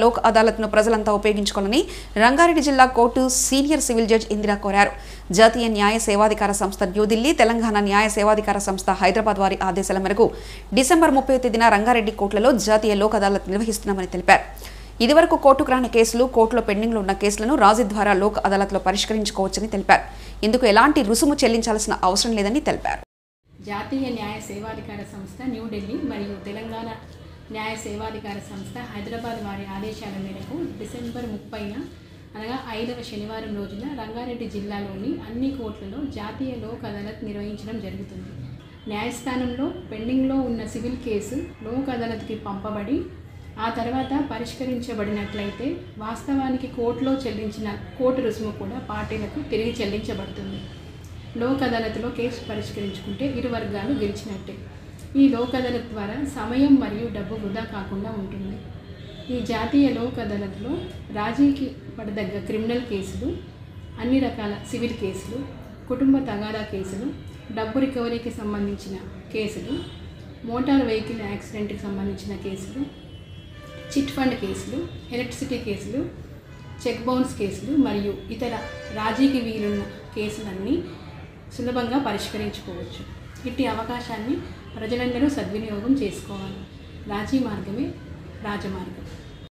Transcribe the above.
లోక్ అదాలత్ను ప్రజలంతా ఉపయోగించుకోవాలని రంగారెడ్డి జిల్లా court senior civil judge Indira కోరారు. జాతీయ న్యాయ సేవాధికార సంస్థ న్యూఢిల్లీ, తెలంగాణ న్యాయ సేవాధికార సంస్థ హైదరాబాద్ వారి ఆదేశాల మేరకు డిసెంబర్ 30వ తేదీన రంగారెడ్డి కోర్టులలో జాతీయ లోక్ అదాలత్ నిర్వహిస్తున్నామని తెలిపారు. ఇదివరకు కోర్టుకు రాని కేసులు, కోర్టులో పెండింగ్లో ఉన్న కేసులను రాజీ ద్వారా లోక్ అదాలత్లో పరిష్కరించుకోవచ్చని తెలిపారు. ఇందుకు ఎలాంటి రుసుము చెల్లించాల్సిన అవసరం లేదని తెలిపారు. జాతీయ న్యాయ సేవాధికార సంస్థ న్యూఢిల్లీ మరియు తెలంగాణ న్యాయ సేవాధికార సంస్థ హైదరాబాద్ వారి ఆదేశాల మేరకు డిసెంబర్ 30న అనగా 5వ శనివారం రోజున రంగారెడ్డి జిల్లాలోని అన్ని కోర్టులలో జాతీయ లోక్ అదాలత్ నిర్వహించడం జరుగుతుంది. న్యాయస్థానంలో పెండింగ్లో ఉన్న సివిల్ కేసు లోక్ అదాలత్కి పంపబడి ఆ తర్వాత పరిష్కరించబడినట్లయితే వాస్తవానికి కోర్టులో చెల్లించిన కోర్టు రుసుము కూడా పార్టీలకు తిరిగి చెల్లించబడుతుంది. లోక్ అదాలత్లో కేసు పరిష్కరించుకుంటే ఇరు వర్గాలు గెలిచినట్టే. ఈ లోక్ అదాలత్ ద్వారా సమయం మరియు డబ్బు వృధా కాకుండా ఉంటుంది. ఈ జాతీయ లోక్ అదాలత్లో రాజీకి పడదగ్గ క్రిమినల్ కేసులు, అన్ని రకాల సివిల్ కేసులు, కుటుంబ తగాదా కేసులు, డబ్బు రికవరీకి సంబంధించిన కేసులు, మోటార్ వెహికల్ యాక్సిడెంట్కి సంబంధించిన కేసులు, చిట్ ఫండ్ కేసులు, ఎలక్ట్రిసిటీ కేసులు, చెక్ బౌన్స్ కేసులు మరియు ఇతర రాజీకి వీలున్న కేసులన్నీ సులభంగా పరిష్కరించుకోవచ్చు. ఇట్టి అవకాశాన్ని ప్రజలందరూ సద్వినియోగం చేసుకోవాలి. రాజీ మార్గమే రాజమార్గం.